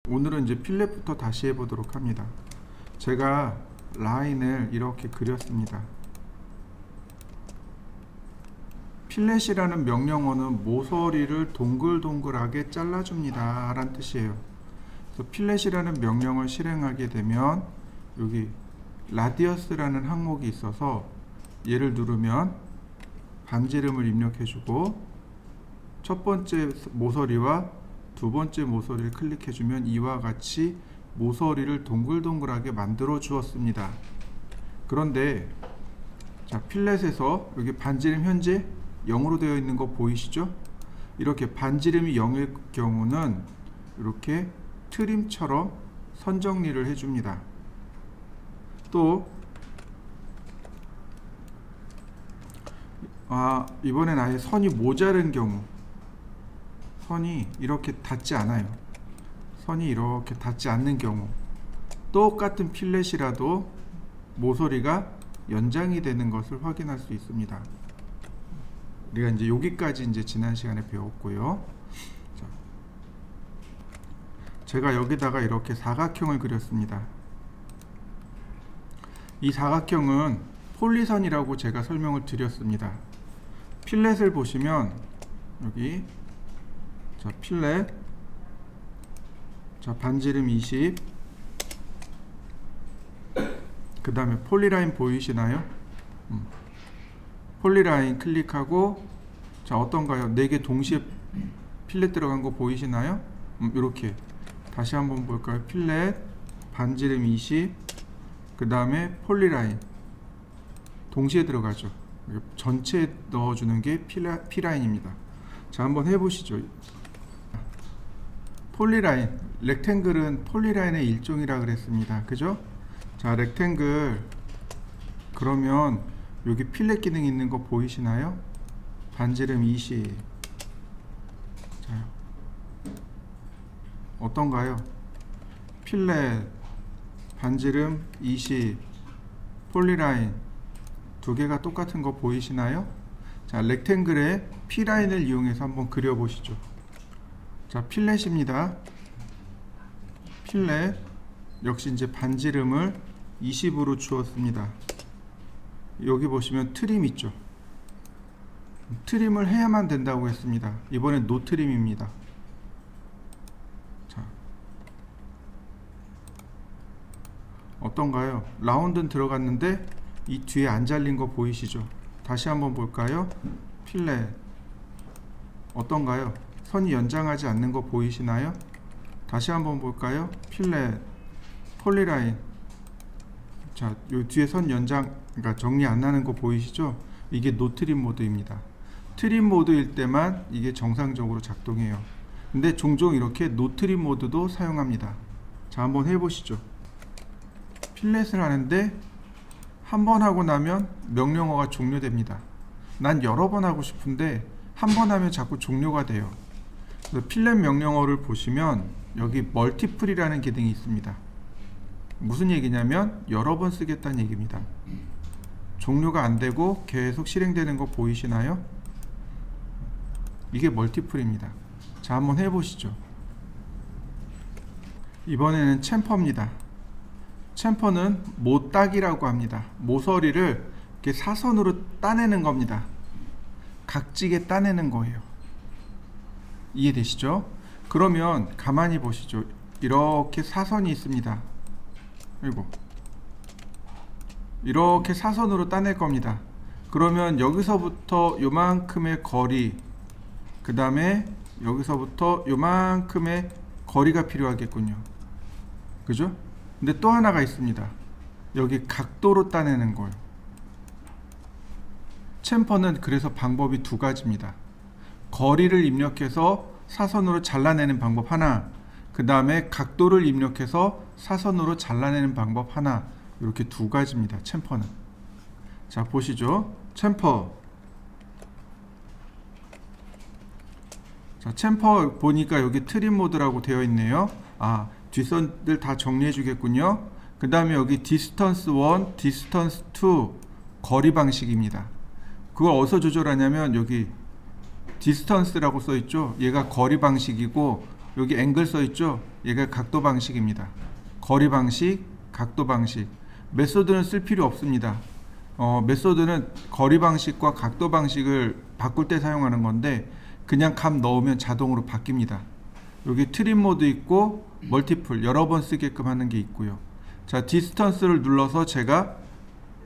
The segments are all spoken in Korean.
오늘은 이제 필렛부터 다시 해보도록 합니다. 제가 라인을 이렇게 그렸습니다. 필렛이라는 명령어는 모서리를 동글동글하게 잘라줍니다 라는 뜻이에요. 그래서 필렛이라는 명령을 실행하게 되면 여기 라디어스라는 항목이 있어서 얘를 누르면 반지름을 입력해주고 첫 번째 모서리와 두 번째 모서리를 클릭해주면 이와 같이 모서리를 동글동글하게 만들어 주었습니다. 그런데 자, 필렛에서 여기 반지름 현재 0으로 되어 있는 거 보이시죠? 이렇게 반지름이 0일 경우는 이렇게 트림처럼 선 정리를 해줍니다. 또 이번엔 아예 선이 모자른 경우, 선이 이렇게 닿지 않아요. 선이 이렇게 닿지 않는 경우, 똑같은 필렛이라도 모서리가 연장이 되는 것을 확인할 수 있습니다. 우리가 이제 여기까지 이제 지난 시간에 배웠고요. 자, 제가 여기다가 이렇게 사각형을 그렸습니다. 이 사각형은 폴리선이라고 제가 설명을 드렸습니다. 필렛을 보시면 여기 자, 필렛, 자, 반지름 20, 그 다음에 폴리라인 보이시나요? 폴리라인 클릭하고, 자, 어떤가요? 4개 동시에 필렛 들어간 거 보이시나요? 이렇게 다시 한번 볼까요? 필렛, 반지름 20, 그 다음에 폴리라인 동시에 들어가죠. 전체에 넣어주는 게 P라인입니다. 자, 한번 해보시죠. 폴리라인, 렉탱글은 폴리라인의 일종이라 그랬습니다. 그죠? 자, 렉탱글, 그러면 여기 필렛 기능 있는 거 보이시나요? 반지름 20. 자, 어떤가요? 필렛, 반지름 20, 폴리라인 두 개가 똑같은 거 보이시나요? 자, 렉탱글의 P라인을 이용해서 한번 그려보시죠. 자, 필렛입니다. 필렛 역시 이제 반지름을 20으로 주었습니다. 여기 보시면 트림 있죠. 트림을 해야만 된다고 했습니다. 이번엔 노 트림입니다. 자, 어떤가요? 라운드는 들어갔는데 이 뒤에 안 잘린 거 보이시죠? 다시 한번 볼까요? 필렛 어떤가요? 선이 연장하지 않는 거 보이시나요? 다시 한번 볼까요? 필렛, 폴리라인, 자, 요 뒤에 선 연장, 그러니까 정리 안 나는 거 보이시죠? 이게 노 트림 모드입니다. 트림 모드일 때만 이게 정상적으로 작동해요. 근데 종종 이렇게 노 트림 모드도 사용합니다. 자, 한번 해보시죠. 필렛을 하는데 한 번 하고 나면 명령어가 종료됩니다. 난 여러 번 하고 싶은데 한 번 하면 자꾸 종료가 돼요. 그래서 필렛 명령어를 보시면 여기 멀티플이라는 기능이 있습니다. 무슨 얘기냐면 여러 번 쓰겠다는 얘기입니다. 종료가 안 되고 계속 실행되는 거 보이시나요? 이게 멀티플입니다. 자, 한번 해보시죠. 이번에는 챔퍼입니다. 챔퍼는 모딱이라고 합니다. 모서리를 이렇게 사선으로 따내는 겁니다. 각지게 따내는 거예요. 이해되시죠? 그러면 가만히 보시죠. 이렇게 사선이 있습니다. 그리고 이렇게 사선으로 따낼 겁니다. 그러면 여기서부터 요만큼의 거리, 그 다음에 여기서부터 요만큼의 거리가 필요하겠군요. 그죠? 근데 또 하나가 있습니다. 여기 각도로 따내는 거예요. 챔퍼는 그래서 방법이 두 가지입니다. 거리를 입력해서 사선으로 잘라내는 방법 하나, 그 다음에 각도를 입력해서 사선으로 잘라내는 방법 하나, 이렇게 두 가지입니다. 챔퍼는. 자, 보시죠. 챔퍼. 자, 챔퍼 보니까 여기 트림 모드라고 되어 있네요. 뒷선들 다 정리해 주겠군요. 그 다음에 여기 디스턴스 1, 디스턴스 2 거리 방식입니다. 그걸 어디서 조절하냐면 여기 디스턴스라고 써 있죠. 얘가 거리 방식이고 여기 앵글 써 있죠? 얘가 각도 방식입니다. 거리 방식, 각도 방식. 메소드는 쓸 필요 없습니다. 메소드는 거리 방식과 각도 방식을 바꿀 때 사용하는 건데 그냥 값 넣으면 자동으로 바뀝니다. 여기 트림 모드 있고 멀티플 여러 번 쓰게끔 하는 게 있고요. 자, 디스턴스를 눌러서 제가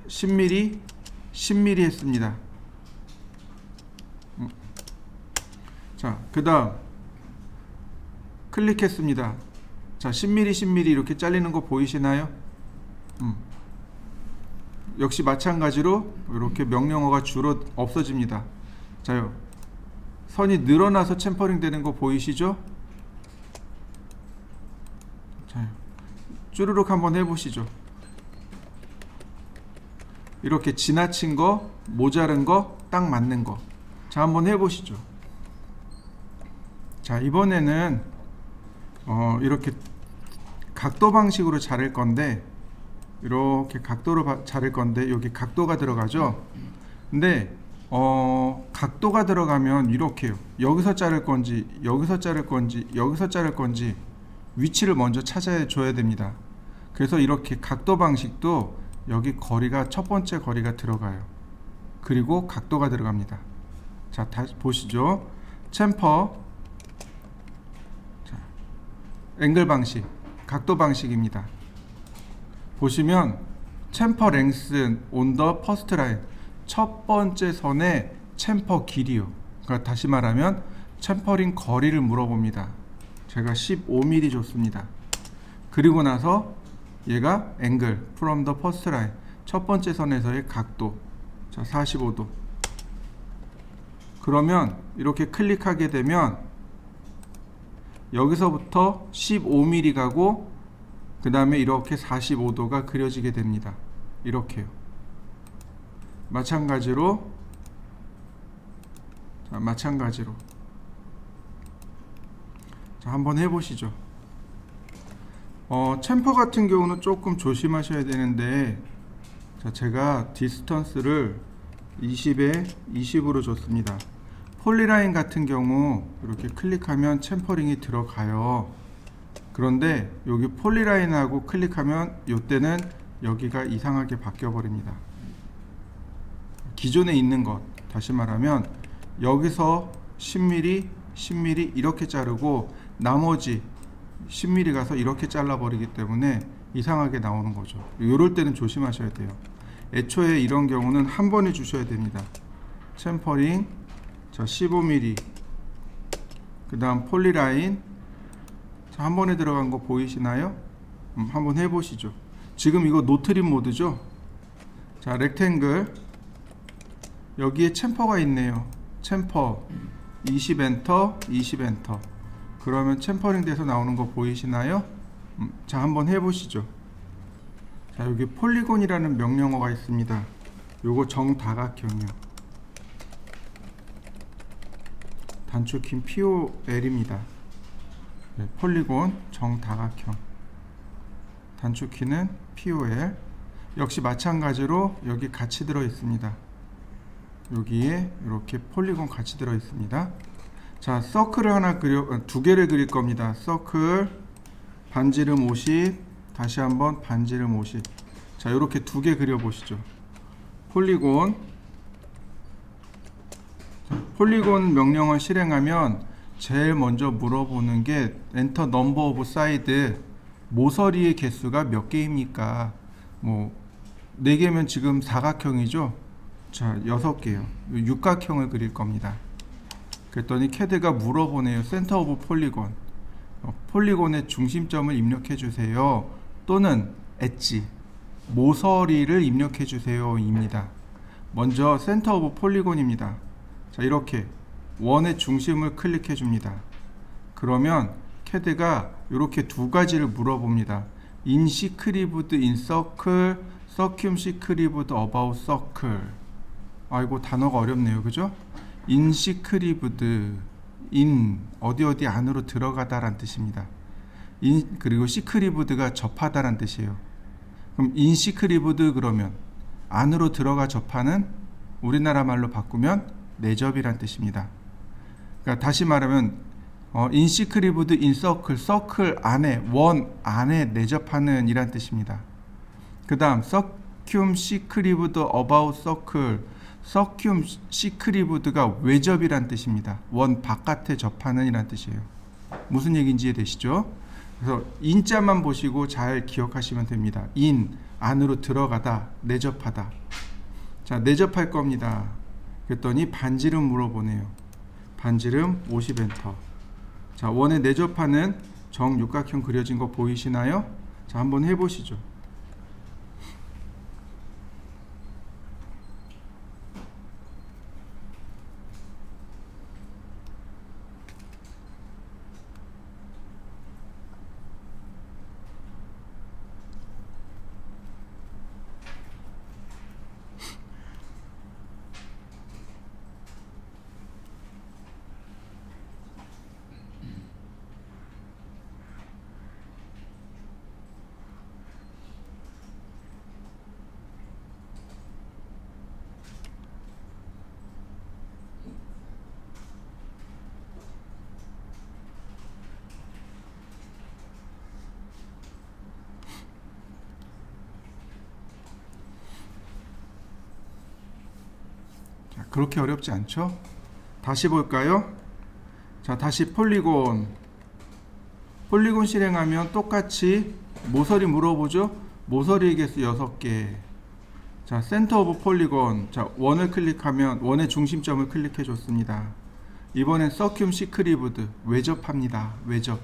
10mm, 10mm 했습니다. 자, 그 다음 클릭했습니다. 자, 10mm, 10mm 이렇게 잘리는 거 보이시나요? 역시 마찬가지로 이렇게 명령어가 주로 없어집니다. 자요, 선이 늘어나서 챔퍼링 되는 거 보이시죠? 자, 쭈르륵 한번 해보시죠. 이렇게 지나친 거, 모자른 거, 딱 맞는 거. 자, 한번 해보시죠. 자, 이번에는 이렇게 각도 방식으로 자를 건데 이렇게 각도로 자를 건데 여기 각도가 들어가죠. 근데 각도가 들어가면 이렇게요. 여기서 자를 건지 여기서 자를 건지 여기서 자를 건지 위치를 먼저 찾아줘야 됩니다. 그래서 이렇게 각도 방식도 여기 거리가 첫 번째 거리가 들어가요. 그리고 각도가 들어갑니다. 자, 다시 보시죠. 챔퍼, 자, 앵글 방식, 각도 방식입니다. 보시면 챔퍼 랭스 온 더 퍼스트 라인, 첫 번째 선의 챔퍼 길이요. 그러니까 다시 말하면 챔퍼링 거리를 물어봅니다. 제가 15mm 줬습니다. 그리고 나서 얘가 앵글 from the first line, 첫 번째 선에서의 각도, 자 45도. 그러면 이렇게 클릭하게 되면 여기서부터 15mm 가고 그 다음에 이렇게 45도가 그려지게 됩니다. 이렇게요. 마찬가지로 자, 한번 해보시죠. 챔퍼 같은 경우는 조금 조심하셔야 되는데, 자, 제가 디스턴스를 20에 20으로 줬습니다. 폴리라인 같은 경우 이렇게 클릭하면 챔퍼링이 들어가요. 그런데 여기 폴리라인하고 클릭하면 이때는 여기가 이상하게 바뀌어 버립니다. 기존에 있는 것, 다시 말하면 여기서 10mm, 10mm 이렇게 자르고 나머지 10mm 가서 이렇게 잘라 버리기 때문에 이상하게 나오는 거죠. 이럴 때는 조심하셔야 돼요. 애초에 이런 경우는 한 번에 주셔야 됩니다. 챔퍼링, 자 15mm, 그 다음 폴리라인, 자, 한 번에 들어간 거 보이시나요? 한번 해보시죠. 지금 이거 노트림 모드죠? 자, 렉탱글, 여기에 챔퍼가 있네요. 챔퍼 20 엔터, 20 엔터. 그러면 챔퍼링 돼서 나오는 거 보이시나요? 자, 한번 해보시죠. 자, 여기 폴리곤이라는 명령어가 있습니다. 요거 정다각형이요. 단축킨 POL입니다. 네, 폴리곤 정다각형. 단축키는 POL. 역시 마찬가지로 여기 같이 들어 있습니다. 여기에 이렇게 폴리곤 같이 들어 있습니다. 자, 서클을 하나 두 개를 그릴 겁니다. 서클, 반지름 50, 다시 한번 반지름 50. 자, 이렇게 두 개 그려 보시죠. 폴리곤. 자, 폴리곤 명령을 실행하면 제일 먼저 물어보는 게 엔터 넘버 오브 사이드, 모서리의 개수가 몇 개입니까? 뭐 4개면 지금 사각형이죠. 자, 6개요. 육각형을 그릴 겁니다. 그랬더니 캐드가 물어보네요. 센터 오브 폴리곤, 폴리곤의 중심점을 입력해 주세요. 또는 엣지, 모서리를 입력해 주세요 입니다. 먼저 센터 오브 폴리곤입니다. 자, 이렇게 원의 중심을 클릭해 줍니다. 그러면 캐드가 이렇게 두 가지를 물어봅니다. 인시크리브드 인 서클, 서큐시크리브드 어바웃 서클. 아이고, 단어가 어렵네요. 그죠? 인시크리브드, 인 어디 안으로 들어가다란 뜻입니다. 그리고 시크리브드가 접하다란 뜻이에요. 그럼 인시크리브드 그러면 안으로 들어가 접하는, 우리나라 말로 바꾸면 내접이란 뜻입니다. 그러니까 다시 말하면 인시크리브드 인서클, 서클 안에, 원 안에 내접하는 이란 뜻입니다. 그 다음 서큐움 시크리브드 어바웃 서클, 서큐움 시크리브드가 외접이란 뜻입니다. 원 바깥에 접하는 이란 뜻이에요. 무슨 얘기인지 이해되시죠? 그래서 인자만 보시고 잘 기억하시면 됩니다. 인, 안으로 들어가다, 내접하다. 자, 내접할 겁니다. 그랬더니 반지름 물어보네요. 반지름 50엔터. 자, 원에 내접하는 정육각형 그려진 거 보이시나요? 자, 한번 해보시죠. 그렇게 어렵지 않죠? 다시 볼까요? 자, 다시 폴리곤 실행하면 똑같이 모서리 물어보죠? 모서리의 개수 6개. 자, 센터 오브 폴리곤. 자, 원을 클릭하면 원의 중심점을 클릭해 줬습니다. 이번엔 서큐움 시크리브드 외접합니다. 외접.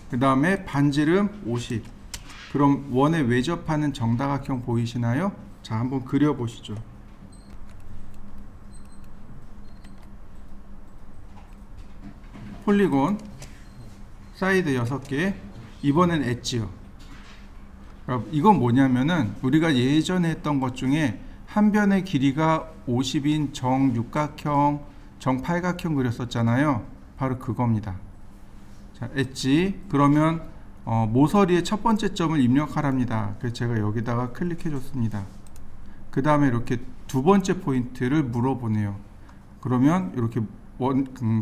그 다음에 반지름 50. 그럼 원에 외접하는 정다각형 보이시나요? 자, 한번 그려보시죠. 폴리곤 사이드 6개. 이번엔 엣지요. 이건 뭐냐면은 우리가 예전에 했던 것 중에 한 변의 길이가 50인 정육각형, 정팔각형 그렸었잖아요. 바로 그겁니다. 자, 엣지. 그러면 모서리의 첫 번째 점을 입력하랍니다. 그래서 제가 여기다가 클릭해 줬습니다. 그 다음에 이렇게 두 번째 포인트를 물어보네요. 그러면 이렇게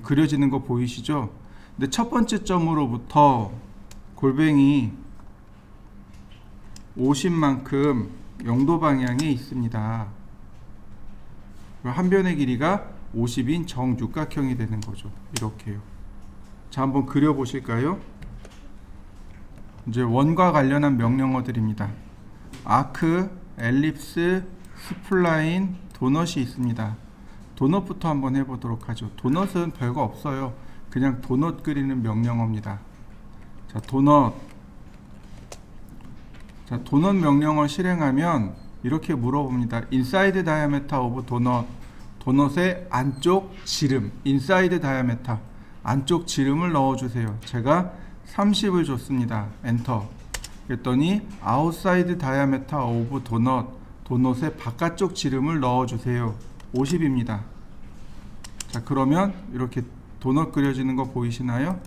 그려지는 거 보이시죠? 근데 첫 번째 점으로부터 골뱅이 50만큼 영도 방향에 있습니다. 한 변의 길이가 50인 정육각형이 되는 거죠. 이렇게요. 자, 한번 그려 보실까요? 이제 원과 관련한 명령어들입니다. 아크, 엘립스, 스플라인, 도넛이 있습니다. 도넛부터 한번 해보도록 하죠. 도넛은 별거 없어요. 그냥 도넛 그리는 명령어입니다. 자, 도넛. 자, 도넛 명령어 실행하면 이렇게 물어봅니다. Inside diameter of donut. 도넛의 안쪽 지름. Inside diameter. 안쪽 지름을 넣어주세요. 제가 30을 줬습니다. 엔터. 그랬더니 Outside diameter of donut. 도넛의 바깥쪽 지름을 넣어주세요. 50입니다. 자, 그러면 이렇게 도넛 그려지는 거 보이시나요?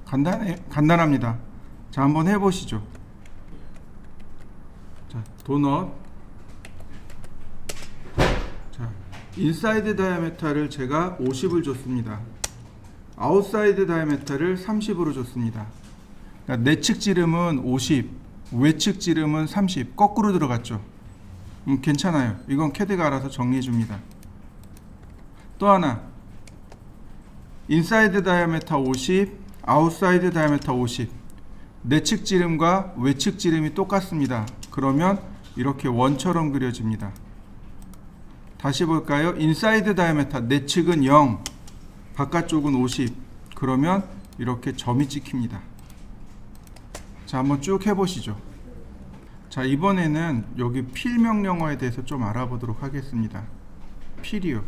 간단합니다. 자, 한번 해보시죠. 자, 도넛. 자, 인사이드 다이아메터를 제가 50을 줬습니다. 아웃사이드 다이아메터를 30으로 줬습니다. 그러니까 내측 지름은 50, 외측 지름은 30. 거꾸로 들어갔죠. 괜찮아요. 이건 캐드가 알아서 정리해 줍니다. 또 하나, 인사이드 다이아메터 50, 아웃사이드 다이아메터 50. 내측 지름과 외측 지름이 똑같습니다. 그러면 이렇게 원처럼 그려집니다. 다시 볼까요? 인사이드 다이아메터 내측은 0, 바깥쪽은 50. 그러면 이렇게 점이 찍힙니다. 자, 한번 쭉 해보시죠. 자, 이번에는 여기 필 명령어에 대해서 좀 알아보도록 하겠습니다. 필이요.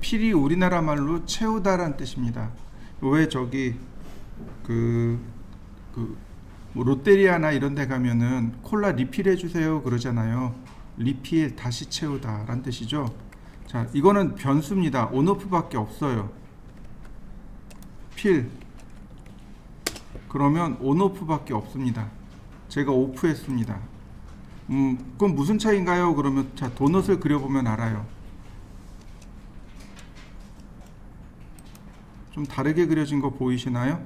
필이 우리나라 말로 채우다란 뜻입니다. 왜 저기 뭐 롯데리아나 이런 데 가면은 콜라 리필해 주세요 그러잖아요. 리필, 다시 채우다 란 뜻이죠. 자, 이거는 변수입니다. 온오프 밖에 없어요. 필. 그러면 온오프 밖에 없습니다. 제가 오프 했습니다. 그럼 무슨 차이인가요? 그러면 자, 도넛을 그려보면 알아요. 좀 다르게 그려진 거 보이시나요?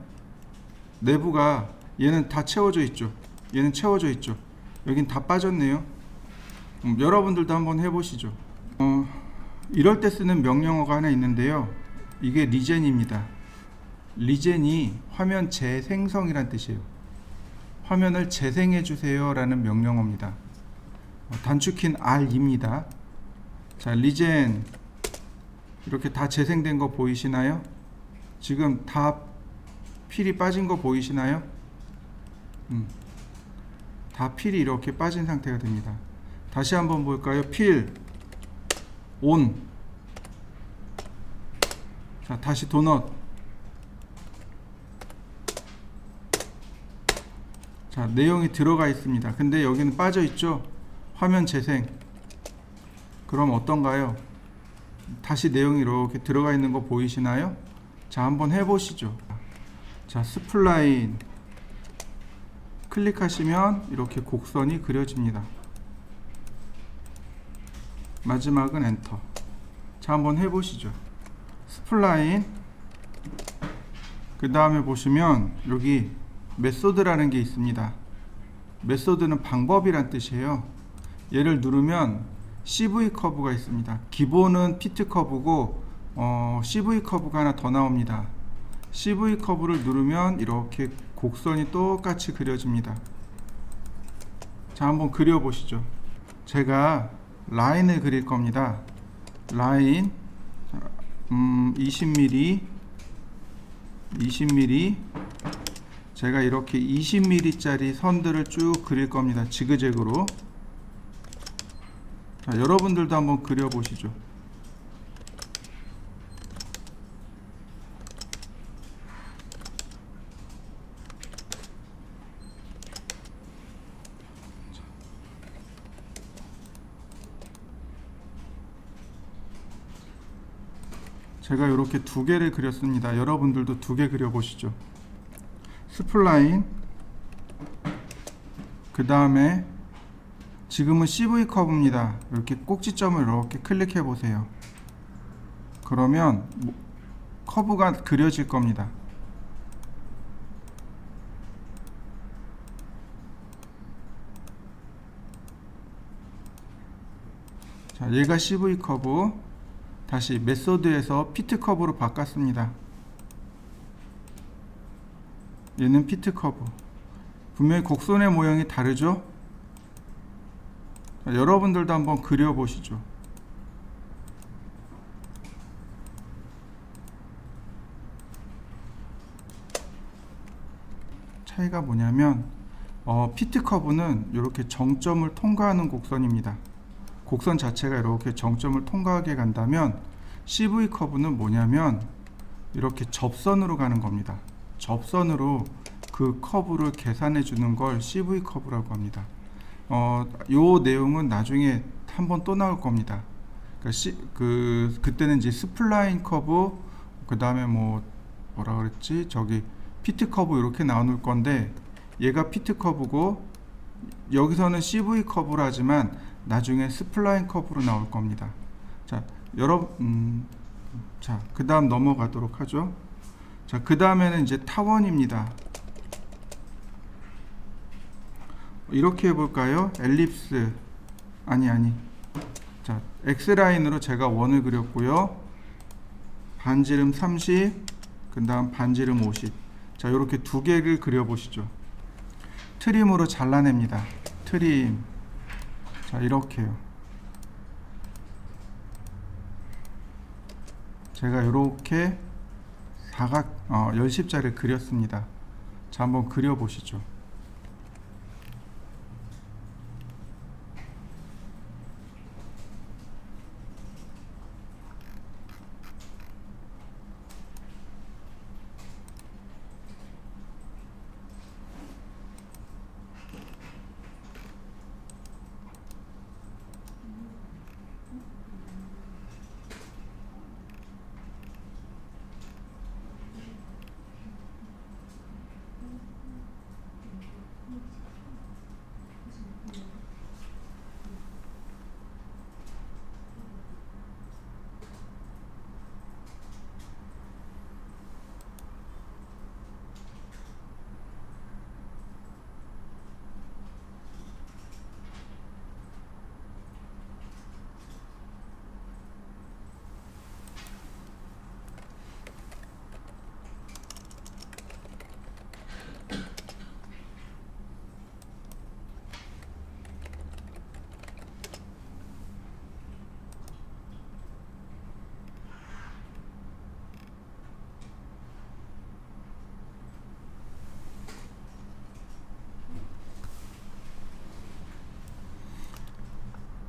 내부가 얘는 다 채워져 있죠. 얘는 채워져 있죠. 여긴 다 빠졌네요. 여러분들도 한번 해보시죠. 이럴 때 쓰는 명령어가 하나 있는데요. 이게 리젠입니다. 리젠이 화면 재생성이란 뜻이에요. 화면을 재생해 주세요 라는 명령어입니다. 단축키는 R입니다. 자, 리젠 이렇게 다 재생된 거 보이시나요? 지금 다 필이 빠진 거 보이시나요? 다 필이 이렇게 빠진 상태가 됩니다. 다시 한번 볼까요? 필 온. 자, 다시 도넛. 자, 내용이 들어가 있습니다. 근데 여기는 빠져 있죠? 화면 재생. 그럼 어떤가요? 다시 내용이 이렇게 들어가 있는 거 보이시나요? 자, 한번 해보시죠. 자, 스플라인 클릭하시면 이렇게 곡선이 그려집니다. 마지막은 엔터. 자, 한번 해보시죠. 스플라인 그 다음에 보시면 여기 메소드라는 게 있습니다. 메소드는 방법이란 뜻이에요. 얘를 누르면 CV 커브가 있습니다. 기본은 피트 커브고 CV 커브가 하나 더 나옵니다. CV 커브를 누르면 이렇게 곡선이 똑같이 그려집니다. 자, 한번 그려보시죠. 제가 라인을 그릴 겁니다. 라인 20mm 제가 이렇게 20mm 짜리 선들을 쭉 그릴 겁니다. 지그재그로. 자, 여러분들도 한번 그려보시죠. 제가 이렇게 두 개를 그렸습니다. 여러분들도 두 개 그려보시죠. 스플라인 그 다음에 지금은 CV 커브입니다. 이렇게 꼭지점을 이렇게 클릭해 보세요. 그러면 커브가 그려질 겁니다. 자, 얘가 CV 커브. 다시 메소드에서 피트 커브로 바꿨습니다. 얘는 피트 커브. 분명히 곡선의 모양이 다르죠? 자, 여러분들도 한번 그려보시죠. 차이가 뭐냐면 피트 커브는 이렇게 정점을 통과하는 곡선입니다. 곡선 자체가 이렇게 정점을 통과하게 간다면 CV 커브는 뭐냐면 이렇게 접선으로 가는 겁니다. 접선으로 그 커브를 계산해 주는 걸 CV 커브라고 합니다. 요 내용은 나중에 한번 또 나올 겁니다. 그때는 이제 스플라인 커브, 그 다음에 뭐라 그랬지? 저기 피트 커브 이렇게 나눌 건데, 얘가 피트 커브고 여기서는 CV 커브로 하지만 나중에 스플라인 커브로 나올 겁니다. 자, 자, 그 다음 넘어가도록 하죠. 자, 그 다음에는 이제 타원입니다. 이렇게 해볼까요? 엘립스 아니 자, X라인으로 제가 원을 그렸고요. 반지름 30, 그 다음 반지름 50. 자, 이렇게 두 개를 그려보시죠. 트림으로 잘라냅니다. 트림. 자, 이렇게요. 제가 이렇게 열십자를 그렸습니다. 자, 한번 그려보시죠.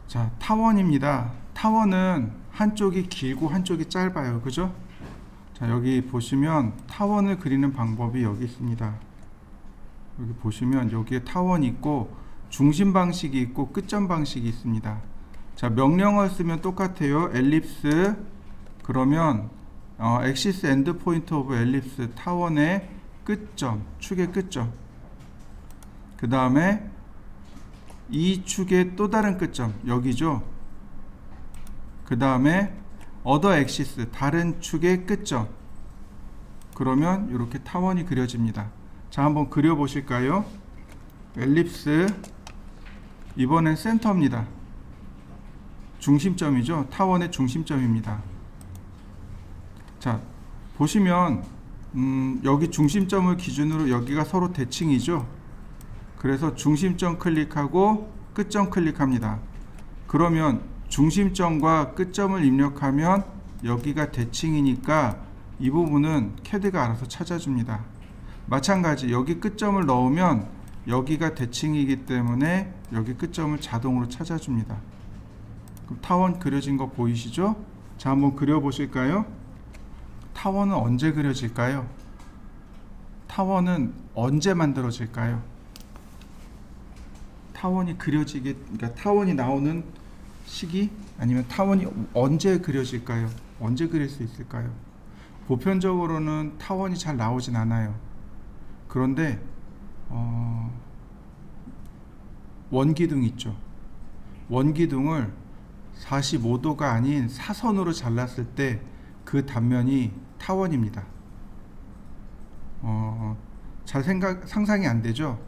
자, 타원입니다. 타원은 한쪽이 길고 한쪽이 짧아요. 그죠? 자, 여기 보시면 타원을 그리는 방법이 여기 있습니다. 여기 보시면 여기에 타원이 있고 중심 방식이 있고 끝점 방식이 있습니다. 자, 명령어를 쓰면 똑같아요. 엘립스 그러면 axis end point of ellipse 타원의 끝점, 축의 끝점. 그 다음에 이 축의 또 다른 끝점 여기죠. 그 다음에 other axis 다른 축의 끝점. 그러면 이렇게 타원이 그려집니다. 자, 한번 그려 보실까요? 엘립스 이번엔 센터입니다. 중심점이죠. 타원의 중심점입니다. 자, 보시면 여기 중심점을 기준으로 여기가 서로 대칭이죠. 그래서 중심점 클릭하고 끝점 클릭합니다. 그러면 중심점과 끝점을 입력하면 여기가 대칭이니까 이 부분은 CAD가 알아서 찾아줍니다. 마찬가지 여기 끝점을 넣으면 여기가 대칭이기 때문에 여기 끝점을 자동으로 찾아줍니다. 그럼 타원 그려진 거 보이시죠? 자, 한번 그려 보실까요? 타원은 언제 그려질까요? 타원은 언제 만들어질까요? 타원이 그려지게, 그러니까 타원이 나오는 시기 아니면 타원이 언제 그려질까요? 언제 그릴 수 있을까요? 보편적으로는 타원이 잘 나오진 않아요. 그런데 원기둥 있죠. 원기둥을 45도가 아닌 사선으로 잘랐을 때 그 단면이 타원입니다. 잘 상상이 안 되죠?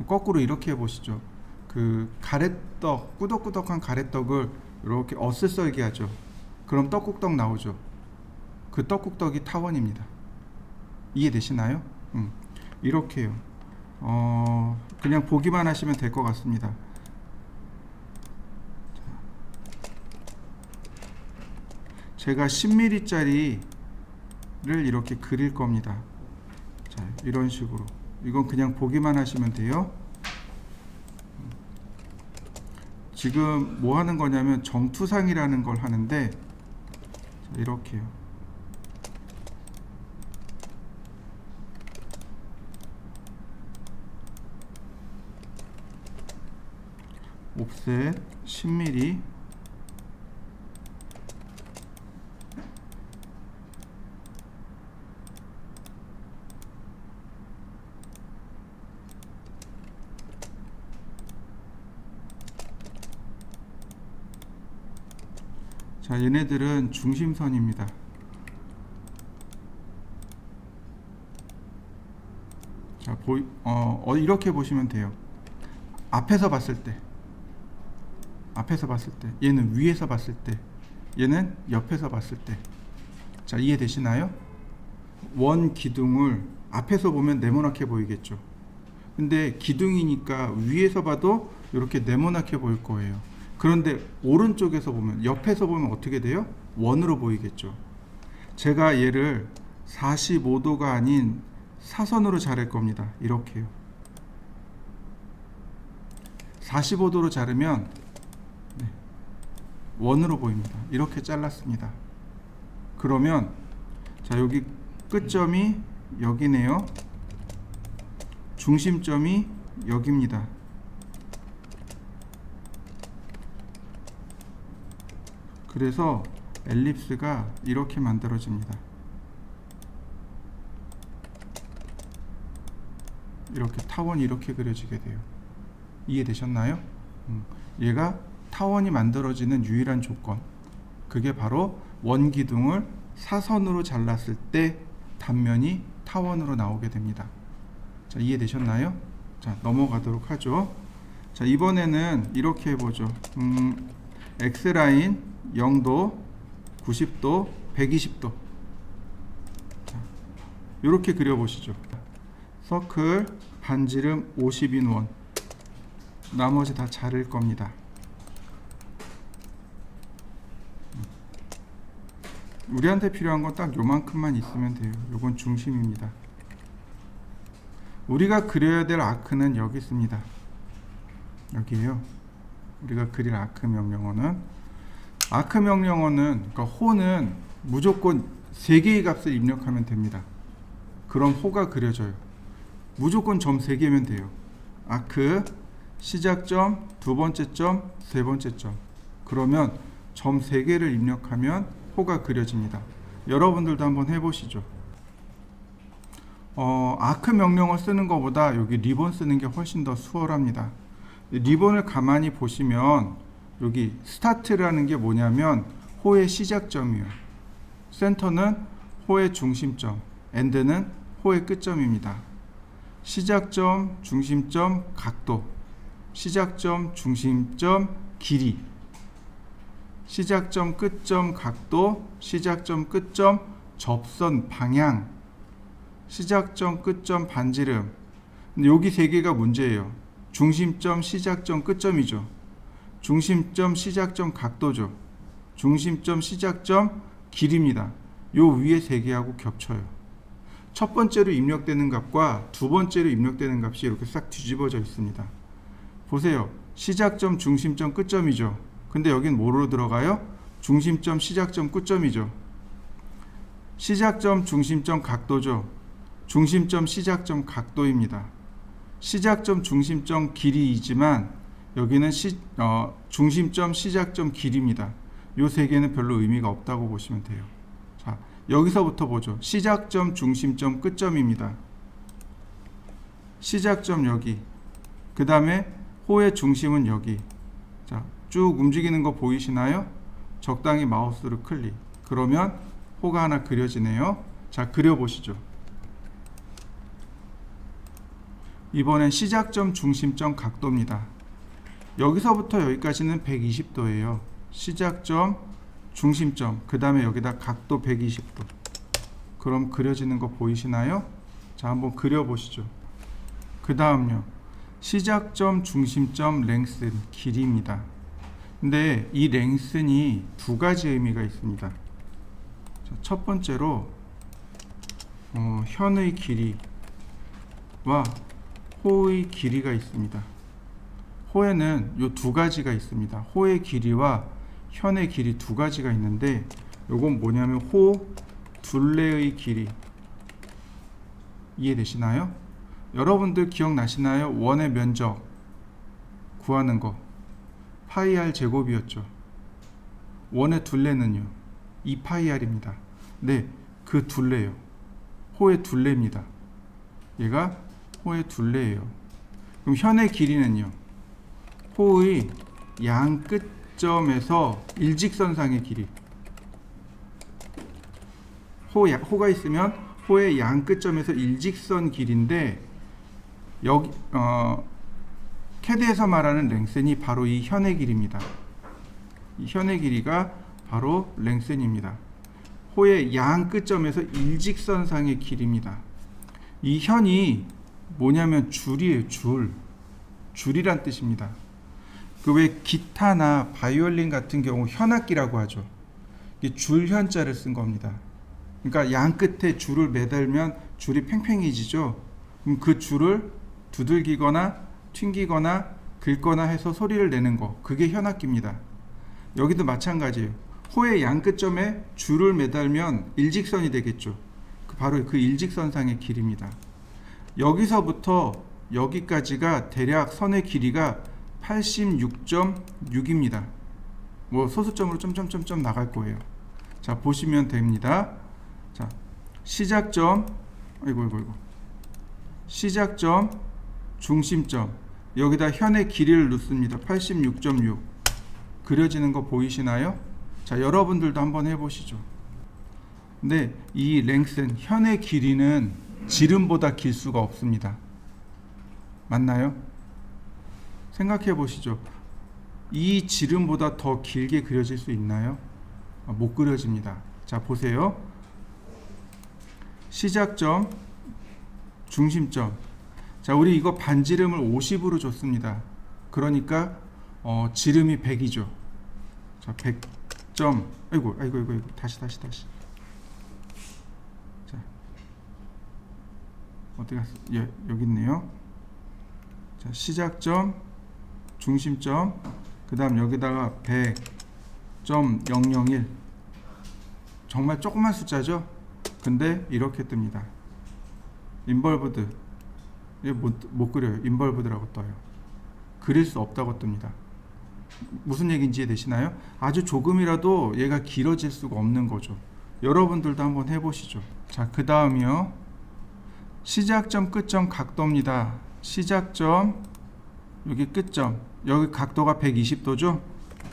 거꾸로 이렇게 해보시죠. 그 가래떡, 꾸덕꾸덕한 가래떡을 이렇게 어슷썰기 하죠. 그럼 떡국떡 나오죠. 그 떡국떡이 타원입니다. 이해되시나요? 이렇게요. 그냥 보기만 하시면 될 것 같습니다. 제가 10mm짜리를 이렇게 그릴 겁니다. 자, 이런 식으로. 이건 그냥 보기만 하시면 돼요. 지금 뭐 하는 거냐면 점투상이라는 걸 하는데, 자, 이렇게요. 옵셋 10mm. 자, 얘네들은 중심선입니다. 자, 이렇게 보시면 돼요. 앞에서 봤을 때, 얘는 위에서 봤을 때, 얘는 옆에서 봤을 때. 자, 이해되시나요? 원 기둥을 앞에서 보면 네모나게 보이겠죠. 근데 기둥이니까 위에서 봐도 이렇게 네모나게 보일 거예요. 그런데 오른쪽에서 보면, 옆에서 보면 어떻게 돼요? 원으로 보이겠죠. 제가 얘를 45도가 아닌 사선으로 자를 겁니다. 이렇게요. 45도로 자르면 원으로 보입니다. 이렇게 잘랐습니다. 그러면 자, 여기 끝점이 여기네요. 중심점이 여기입니다. 그래서 엘립스가 이렇게 만들어집니다. 이렇게 타원이 이렇게 그려지게 돼요. 이해되셨나요? 얘가 타원이 만들어지는 유일한 조건, 그게 바로 원기둥을 사선으로 잘랐을 때 단면이 타원으로 나오게 됩니다. 자, 이해되셨나요? 자, 넘어가도록 하죠. 자, 이번에는 이렇게 해보죠. X라인 0도, 90도, 120도. 자, 이렇게 그려보시죠. 서클, 반지름 50인 원. 나머지 다 자를 겁니다. 우리한테 필요한 건 딱 요만큼만 있으면 돼요. 요건 중심입니다. 우리가 그려야 될 아크는 여기 있습니다. 여기에요. 우리가 그릴 아크 명령어는, 아크 명령어는, 그러니까 호는 무조건 3개의 값을 입력하면 됩니다. 그럼 호가 그려져요. 무조건 점 3개면 돼요. 아크 시작점, 두 번째 점, 세 번째 점. 그러면 점 3개를 입력하면 호가 그려집니다. 여러분들도 한번 해보시죠. 아크 명령어 쓰는 것보다 여기 리본 쓰는 게 훨씬 더 수월합니다. 리본을 가만히 보시면 여기 스타트라는 게 뭐냐면 호의 시작점이에요. 센터는 호의 중심점, 엔드는 호의 끝점입니다. 시작점, 중심점, 각도, 시작점, 중심점, 길이, 시작점, 끝점, 각도, 시작점, 끝점, 접선, 방향, 시작점, 끝점, 반지름. 근데 여기 3개가 문제예요. 중심점, 시작점, 끝점이죠. 중심점, 시작점, 각도죠. 중심점, 시작점, 길입니다. 요 위에 3개하고 겹쳐요. 첫 번째로 입력되는 값과 두 번째로 입력되는 값이 이렇게 싹 뒤집어져 있습니다. 보세요. 시작점, 중심점, 끝점이죠. 근데 여긴 뭐로 들어가요? 중심점, 시작점, 끝점이죠. 시작점, 중심점, 각도죠. 중심점, 시작점, 각도입니다. 시작점, 중심점, 길이이지만 여기는 중심점, 시작점, 길입니다. 요 3개는 별로 의미가 없다고 보시면 돼요. 자, 여기서부터 보죠. 시작점, 중심점, 끝점입니다. 시작점 여기, 그 다음에 호의 중심은 여기. 자, 쭉 움직이는 거 보이시나요? 적당히 마우스로 클릭. 그러면 호가 하나 그려지네요. 자, 그려보시죠. 이번엔 시작점, 중심점, 각도입니다. 여기서부터 여기까지는 120도예요. 시작점, 중심점, 그 다음에 여기다 각도 120도. 그럼 그려지는 거 보이시나요? 자, 한번 그려보시죠. 그 다음요. 시작점, 중심점, 랭슨, 길이입니다. 근데 이 랭슨이 2가지 의미가 있습니다. 자, 첫 번째로 현의 길이와 호의 길이가 있습니다. 호에는 요 2가지가 있습니다. 호의 길이와 현의 길이 2가지가 있는데 요건 뭐냐면 호 둘레의 길이. 이해되시나요? 여러분들 기억나시나요? 원의 면적 구하는 거 파이 r 제곱이었죠. 원의 둘레는요 2파이 r입니다. 네, 그 둘레요. 호의 둘레입니다. 얘가 호의 둘레예요. 그럼 현의 길이는요 호의 양 끝점에서 일직선상의 길이. 호가 있으면 호의 양 끝점에서 일직선 길인데 여기 캐드에서 말하는 랭슨이 바로 이 현의 길이입니다. 이 현의 길이가 바로 랭슨입니다. 호의 양 끝점에서 일직선상의 길입니다. 이 현이 뭐냐면 줄이에요. 줄이란 뜻입니다. 그 왜 기타나 바이올린 같은 경우 현악기라고 하죠. 이게 줄 현자를 쓴 겁니다. 그러니까 양 끝에 줄을 매달면 줄이 팽팽해지죠. 그럼 그 줄을 두들기거나 튕기거나 긁거나 해서 소리를 내는 거, 그게 현악기입니다. 여기도 마찬가지예요. 호의 양 끝점에 줄을 매달면 일직선이 되겠죠. 바로 그 일직선상의 길입니다. 여기서부터 여기까지가 대략 선의 길이가 86.6입니다. 뭐 소수점으로 점점점점 나갈 거예요. 자, 보시면 됩니다. 자, 시작점, 시작점, 중심점, 여기다 현의 길이를 넣습니다. 86.6 그려지는 거 보이시나요? 자, 여러분들도 한번 해보시죠. 근데 이 랭슨, 현의 길이는 지름보다 길 수가 없습니다. 맞나요? 생각해 보시죠. 이 지름보다 더 길게 그려질 수 있나요? 못 그려집니다. 자, 보세요. 시작점, 중심점. 자, 우리 이거 반지름을 50으로 줬습니다. 그러니까 지름이 100이죠. 자, 100점. 아이고. 다시. 자, 어디 갔어? 예, 여기 있네요. 자, 시작점, 중심점, 그 다음 여기다가 100.001 정말 조그만 숫자죠. 근데 이렇게 뜹니다. 인벌브드 못 그려요. 인벌브드라고 떠요. 그릴 수 없다고 뜹니다. 무슨 얘기인지 이해되시나요? 아주 조금이라도 얘가 길어질 수가 없는 거죠. 여러분들도 한번 해보시죠. 자, 그 다음이요. 시작점 끝점 각도입니다. 시작점 여기 끝점 여기 각도가 120도죠.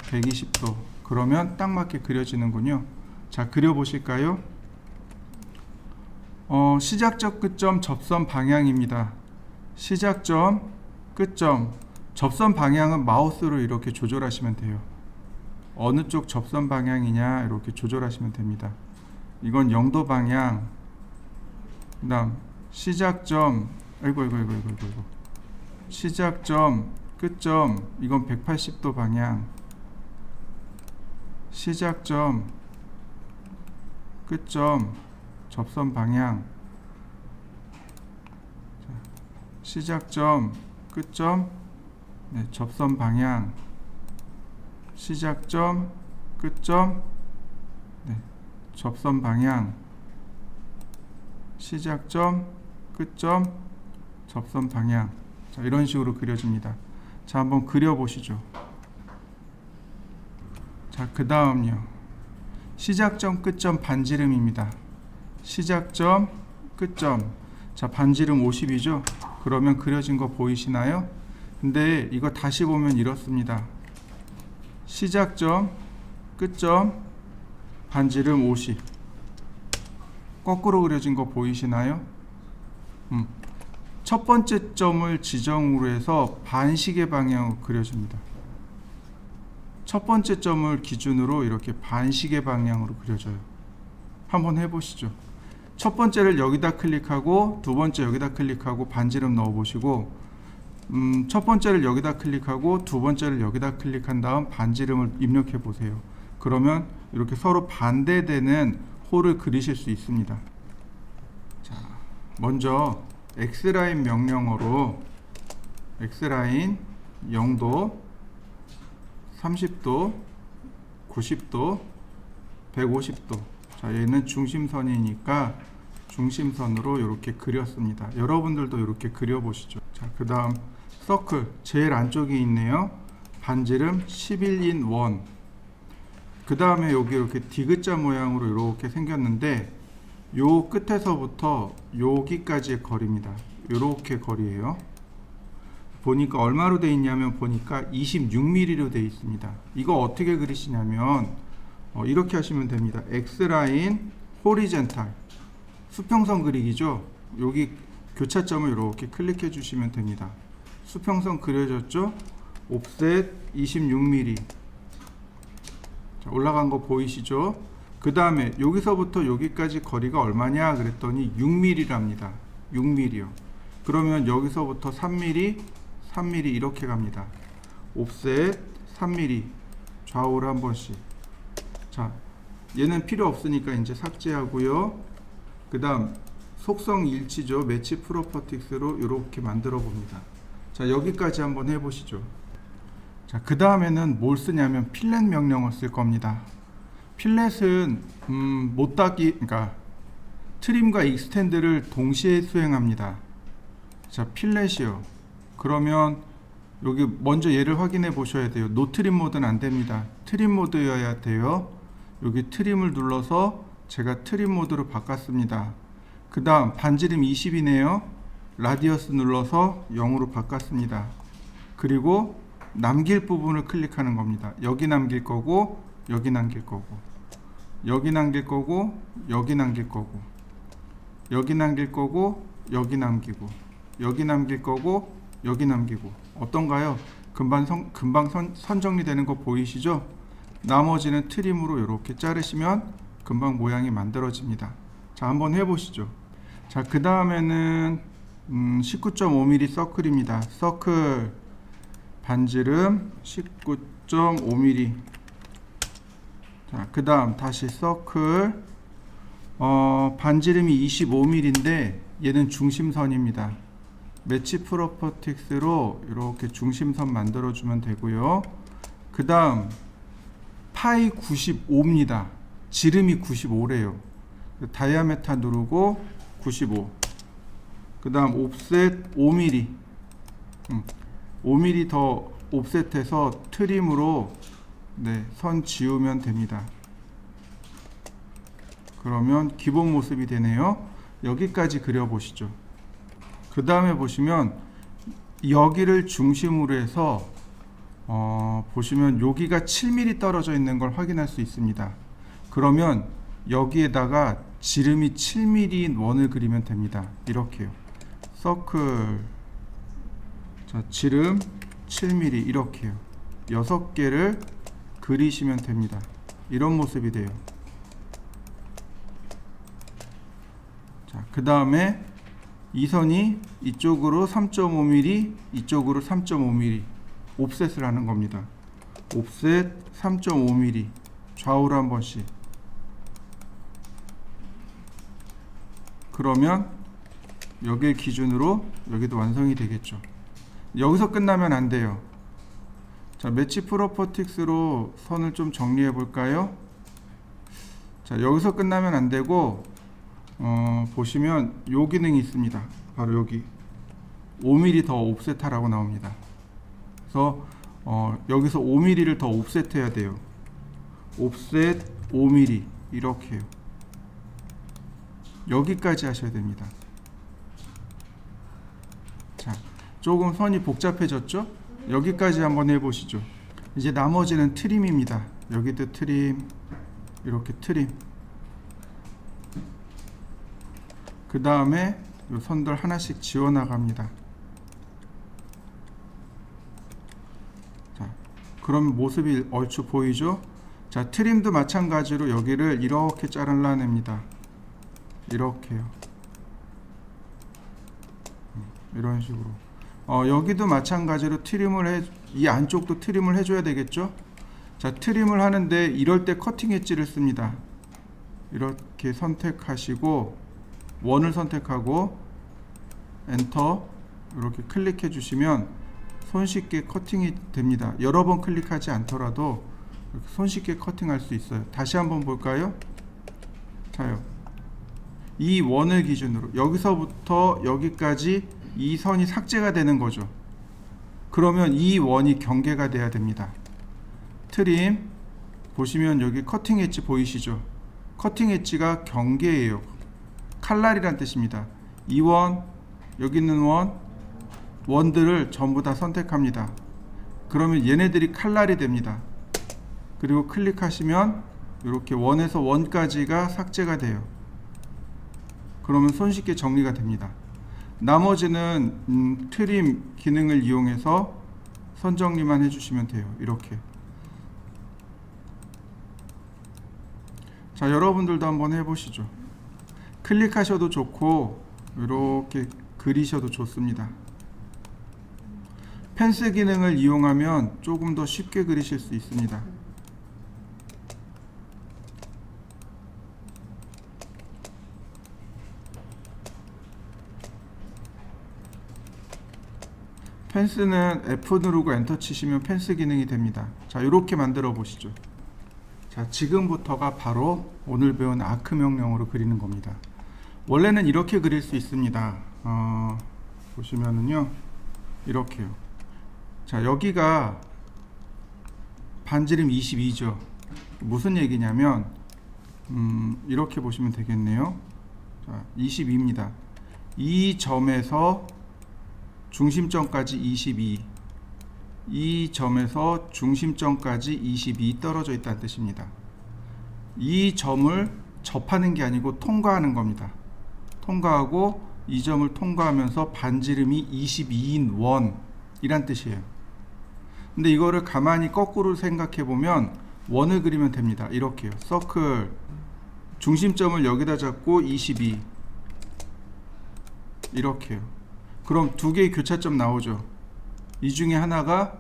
120도. 그러면 딱 맞게 그려지는군요. 자, 그려보실까요? 시작점 끝점 접선 방향입니다. 시작점 끝점 접선 방향은 마우스로 이렇게 조절하시면 돼요. 어느 쪽 접선 방향이냐 이렇게 조절하시면 됩니다. 이건 0도 방향. 그 다음 시작점 아이고 시작점 끝점 이건 180도 방향. 시작점 끝점 접선 방향. 시작점 끝점 네, 접선 방향. 시작점 끝점 네, 접선 방향. 시작점 끝점 접선 방향. 자, 이런 식으로 그려집니다. 자, 한번 그려보시죠. 자, 그 다음요. 시작점 끝점 반지름입니다. 시작점 끝점. 자, 반지름 50이죠. 그러면 그려진 거 보이시나요? 근데 이거 다시 보면 이렇습니다. 시작점 끝점 반지름 50. 거꾸로 그려진 거 보이시나요? 첫 번째 점을 지정으로 해서 반시계 방향으로 그려줍니다. 첫 번째 점을 기준으로 이렇게 반시계 방향으로 그려져요. 한번 해보시죠. 첫 번째를 여기다 클릭하고 두 번째 여기다 클릭하고 반지름 넣어보시고 첫 번째를 여기다 클릭하고 두 번째를 여기다 클릭한 다음 반지름을 입력해 보세요. 그러면 이렇게 서로 반대되는 홀을 그리실 수 있습니다. 자, 먼저 X라인 명령어로 X라인 0도, 30도, 90도, 150도. 자, 얘는 중심선이니까 중심선으로 이렇게 그렸습니다. 여러분들도 이렇게 그려보시죠. 자, 그 다음 서클 제일 안쪽에 있네요. 반지름 11인 원. 그 다음에 여기 이렇게 디귿자 모양으로 이렇게 생겼는데 요 끝에서부터 여기까지의 거리입니다. 이렇게 거리예요. 보니까 얼마로 되어 있냐면 보니까 26mm로 되어 있습니다. 이거 어떻게 그리시냐면 이렇게 하시면 됩니다. X라인 호리젠탈 수평선 그리기죠. 여기 교차점을 이렇게 클릭해 주시면 됩니다. 수평선 그려졌죠. 옵셋 26mm. 자, 올라간 거 보이시죠? 그 다음에 여기서부터 여기까지 거리가 얼마냐 그랬더니 6mm랍니다. 6mm요. 그러면 여기서부터 3mm, 3mm 이렇게 갑니다. 옵셋 3mm 좌우로 한 번씩. 자, 얘는 필요 없으니까 이제 삭제하고요. 그 다음 속성 일치죠. 매치 프로퍼틱스로 이렇게 만들어 봅니다. 자, 여기까지 한번 해보시죠. 자, 그 다음에는 뭘 쓰냐면 필렛 명령을 쓸 겁니다. 필렛은 못따기, 그러니까 트림과 익스텐드를 동시에 수행합니다. 자, 필렛이요. 그러면 여기 먼저 얘를 확인해 보셔야 돼요. 노 트림 모드는 안 됩니다. 트림 모드여야 돼요. 여기 트림을 눌러서 제가 트림 모드로 바꿨습니다. 그 다음 반지름 20이네요. 라디어스 눌러서 0으로 바꿨습니다. 그리고 남길 부분을 클릭하는 겁니다. 여기 남길 거고 여기 남길 거고 여기 남길 거고 여기 남길 거고 여기 남길 거고 여기 남기고 여기 남길 거고 여기 남기고. 어떤가요? 금방 선 정리되는 거 보이시죠? 나머지는 트림으로 이렇게 자르시면 금방 모양이 만들어집니다. 자, 한번 해보시죠. 자, 그 다음에는 19.5mm 서클입니다. 서클 반지름 19.5mm. 자, 그 다음 다시 서클 반지름이 25mm인데 얘는 중심선입니다. 매치 프로퍼틱스로 이렇게 중심선 만들어 주면 되고요. 그 다음 파이 95입니다. 지름이 95래요. 다이아메타 누르고 95. 그 다음 옵셋 5mm. 5mm 더 옵셋해서 트림으로 선 지우면 됩니다. 그러면 기본 모습이 되네요. 여기까지 그려보시죠. 그 다음에 보시면 여기를 중심으로 해서 보시면 여기가 7mm 떨어져 있는 걸 확인할 수 있습니다. 그러면 여기에다가 지름이 7mm인 원을 그리면 됩니다. 이렇게요. 서클, 자, 지름 7mm 이렇게요. 6개를 그리시면 됩니다. 이런 모습이 돼요. 자, 그 다음에 이 선이 이쪽으로 3.5mm, 이쪽으로 3.5mm 옵셋을 하는 겁니다. 옵셋 3.5mm 좌우로 한 번씩. 그러면 여기를 기준으로 여기도 완성이 되겠죠. 여기서 끝나면 안 돼요. 자, 매치 프로퍼틱스로 선을 좀 정리해 볼까요? 자, 여기서 끝나면 안 되고 보시면 요 기능이 있습니다. 바로 여기 5mm 더 옵셋하라고 나옵니다. 그래서 여기서 5mm를 더 옵셋해야 돼요. 옵셋 5mm 이렇게요. 여기까지 하셔야 됩니다. 자, 조금 선이 복잡해졌죠? 여기까지 한번 해보시죠. 이제 나머지는 트림입니다. 여기도 트림, 이렇게 트림. 그 다음에 이 선들 하나씩 지워 나갑니다. 자, 그럼 모습이 얼추 보이죠? 자, 트림도 마찬가지로 여기를 이렇게 잘라냅니다. 이렇게요. 이런 식으로. 여기도 마찬가지로 트림을 이 안쪽도 트림을 해줘야 되겠죠? 자, 트림을 하는데 이럴 때 커팅 엣지를 씁니다. 이렇게 선택하시고 원을 선택하고 엔터 이렇게 클릭해 주시면 손쉽게 커팅이 됩니다. 여러 번 클릭하지 않더라도 손쉽게 커팅할 수 있어요. 다시 한번 볼까요? 자요. 이 원을 기준으로 여기서부터 여기까지 이 선이 삭제가 되는 거죠. 그러면 이 원이 경계가 돼야 됩니다. 트림 보시면 여기 커팅 엣지 보이시죠? 커팅 엣지가 경계예요. 칼날이란 뜻입니다. 이 원, 여기 있는 원들을 전부 다 선택합니다. 그러면 얘네들이 칼날이 됩니다. 그리고 클릭하시면 이렇게 원에서 원까지가 삭제가 돼요. 그러면 손쉽게 정리가 됩니다. 나머지는 트림 기능을 이용해서 선 정리만 해주시면 돼요. 이렇게. 자, 여러분들도 한번 해보시죠. 클릭하셔도 좋고 이렇게 그리셔도 좋습니다. 펜슬 기능을 이용하면 조금 더 쉽게 그리실 수 있습니다. 펜스는 F 누르고 엔터 치시면 펜스 기능이 됩니다. 자, 이렇게 만들어 보시죠. 자, 지금부터가 바로 오늘 배운 아크 명령으로 그리는 겁니다. 원래는 이렇게 그릴 수 있습니다. 보시면은요, 이렇게요. 자, 여기가 반지름 22죠. 무슨 얘기냐면 이렇게 보시면 되겠네요. 자, 22입니다. 이 점에서 중심점까지 22, 이 점에서 중심점까지 22 떨어져 있다는 뜻입니다. 이 점을 접하는 게 아니고 통과하는 겁니다. 통과하고 이 점을 통과하면서 반지름이 22인 원이란 뜻이에요. 근데 이거를 가만히 거꾸로 생각해 보면 원을 그리면 됩니다. 이렇게요. 서클 중심점을 여기다 잡고 22 이렇게요. 그럼 두 개의 교차점 나오죠. 이 중에 하나가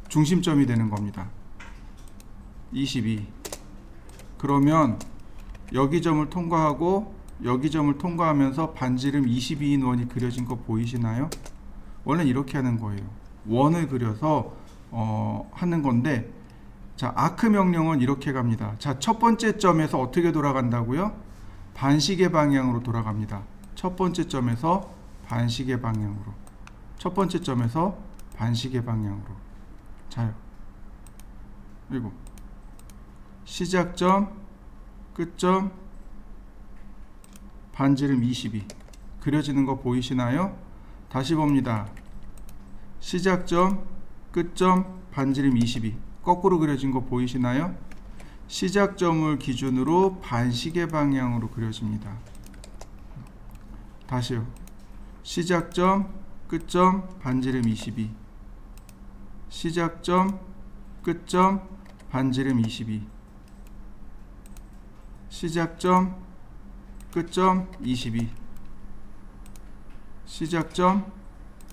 중심점이 되는 겁니다. 22. 그러면 여기 점을 통과하고 여기 점을 통과하면서 반지름 22인 원이 그려진 거 보이시나요? 원래 이렇게 하는 거예요. 원을 그려서 하는 건데, 자, 아크 명령은 이렇게 갑니다. 자, 첫 번째 점에서 어떻게 돌아간다고요? 반시계 방향으로 돌아갑니다. 첫 번째 점에서 반시계 방향으로. 첫 번째 점에서 반시계 방향으로. 자요. 그리고 시작점, 끝점, 반지름 22 그려지는 거 보이시나요? 다시 봅니다. 시작점, 끝점, 반지름 22 거꾸로 그려진 거 보이시나요? 시작점을 기준으로 반시계 방향으로 그려집니다. 다시요. 시작점, 끝점, 반지름 22 시작점, 끝점, 반지름 22 시작점, 끝점, 22 시작점,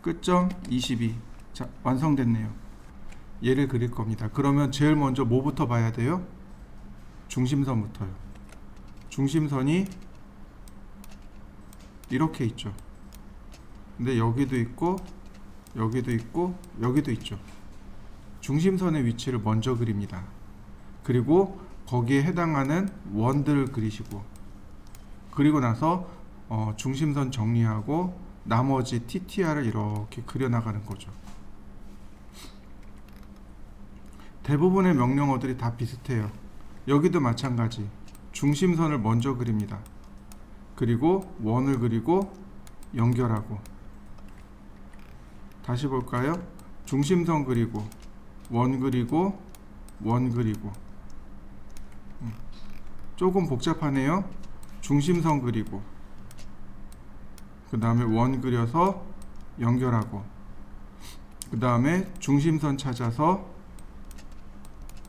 끝점, 22 자, 완성됐네요. 얘를 그릴 겁니다. 그러면 제일 먼저 뭐부터 봐야 돼요? 중심선부터요. 중심선이 이렇게 있죠. 근데 여기도 있고 여기도 있고 여기도 있죠. 중심선의 위치를 먼저 그립니다. 그리고 거기에 해당하는 원들을 그리시고, 그리고 나서 중심선 정리하고 나머지 TTR을 이렇게 그려나가는 거죠. 대부분의 명령어들이 다 비슷해요. 여기도 마찬가지. 중심선을 먼저 그립니다. 그리고 원을 그리고 연결하고. 다시 볼까요? 중심선 그리고 원 그리고 원 그리고. 조금 복잡하네요. 중심선 그리고 그 다음에 원 그려서 연결하고, 그 다음에 중심선 찾아서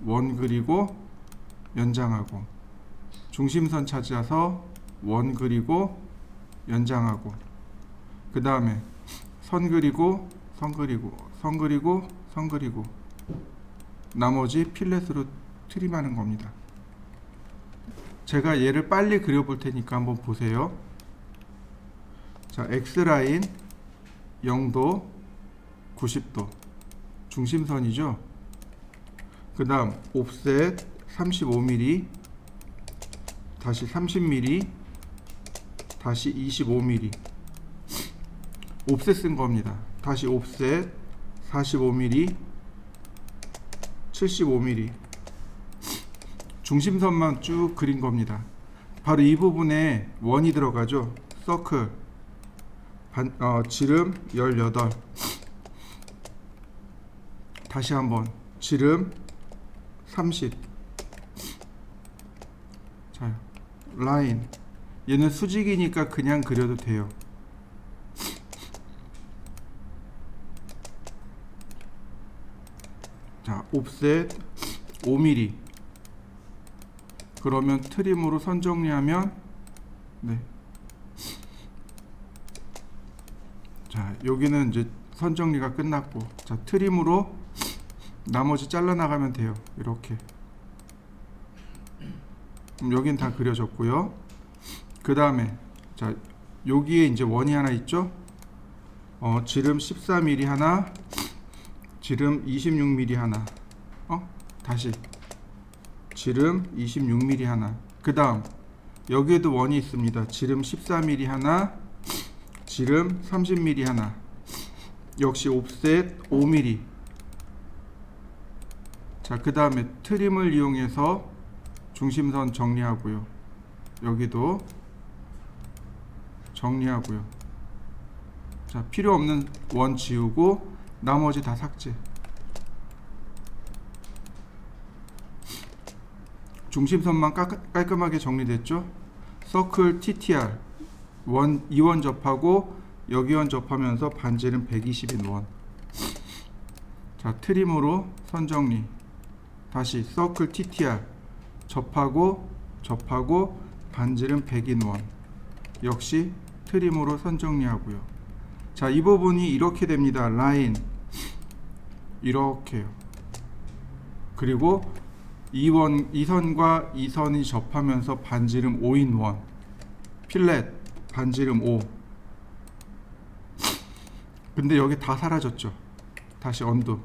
원 그리고 연장하고, 중심선 찾아서 원 그리고 연장하고, 그 다음에 선 그리고 선 그리고 선 그리고 선 그리고, 나머지 필렛으로 트림하는 겁니다. 제가 얘를 빨리 그려볼 테니까 한번 보세요. 자, X라인 0도 90도 중심선이죠. 그 다음 옵셋 35mm, 다시 30mm, 다시 25mm. 옵셋 쓴 겁니다. 다시 옵셋 45mm, 75mm. 중심선만 쭉 그린 겁니다. 바로 이 부분에 원이 들어가죠. 서클 지름 18. 다시 한번 지름 30. 자, 라인 얘는 수직이니까 그냥 그려도 돼요. 자, 옵셋 5mm. 그러면 트림으로 선 정리하면, 네. 자, 여기는 이제 선 정리가 끝났고, 자, 트림으로 나머지 잘라 나가면 돼요. 이렇게. 그럼 여긴 다 그려졌고요. 그 다음에 자, 여기에 이제 원이 하나 있죠. 지름 14mm 하나, 지름 26mm 하나. 다시 지름 26mm 하나. 그 다음 여기에도 원이 있습니다. 지름 14mm 하나, 지름 30mm 하나. 역시 옵셋 5mm. 자, 그 다음에 트림을 이용해서 중심선 정리하고요. 여기도 정리하고요. 자, 필요 없는 원 지우고 나머지 다 삭제. 중심선만 깔끔하게 정리됐죠. 서클 TTR 원 2원 접하고 여기 원 접하면서 반지름 120인 원. 자, 트림으로 선 정리. 다시 서클 TTR 접하고 반지름 100인 원. 역시 트림으로 선 정리하고요. 자, 이 부분이 이렇게 됩니다. 라인 이렇게요. 그리고 이 선과 이 선이 접하면서 반지름 5인 원. 필렛 반지름 5. 근데 여기 다 사라졌죠. 다시 언두.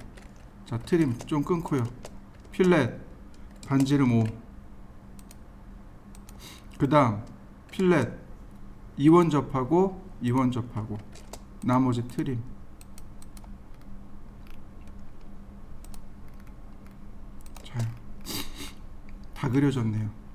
자, 트림 좀 끊고요. 필렛 반지름 5. 그 다음 필렛 2원 접하고 2원 접하고 나머지 트림. 자, 다 그려졌네요.